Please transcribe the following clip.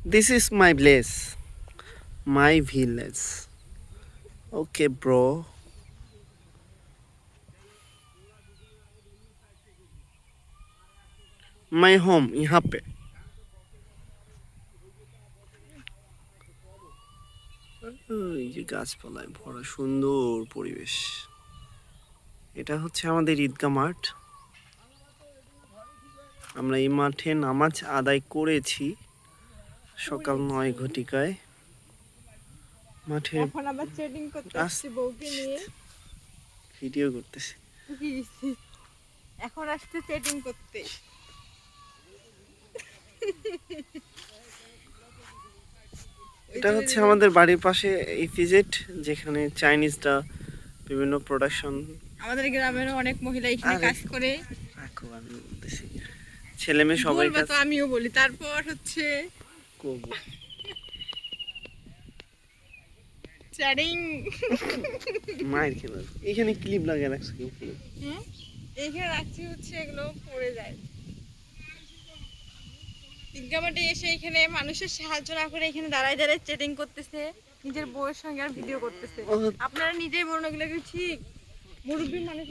This is my place, my village. Okay, bro. My home यहाँ पे। এই যে গাছপালায় ভরা সুন্দর পরিবেশ। এটা হচ্ছে আমাদের ঈদগাহ মাঠ। আমরা এই মাঠে নামাজ আদায় করেছি সকাল 9 ঘটিকায়। মাঠে এখন আবার চেটিং করতে আসছি বউকে নিয়ে। ভিডিও করতেছি। এখন আসছে চেটিং করতে। এটা হচ্ছে আমাদের বাড়ির পাশে ইপিজেড, যেখানে চাইনিজরা বিভিন্ন প্রোডাকশন। আমাদের গ্রামেরও অনেক মহিলা এখানে কাজ করে। আমি বলতেছি ছেলে মেয়ে সবাই কাজ। তো আমিও বলি। তারপর হচ্ছে চেটিং মায়ের খেলা। এখানে ক্লিপ লাগিয়ে রাখছে কি? এইখানে রাখছি হচ্ছে এগুলো পড়ে যায়। ঈদগাহ মাঠে এসে এখানে মানুষের সাহায্য না করে এখানে দাঁড়ায় দাঁড়ায় চেটিং করতেছে, নিজের বউয়ের সঙ্গে আর ভিডিও করতেছে। আপনারা নিজেই বলুন এগুলো কি ঠিক? মুরব্বী মানুষ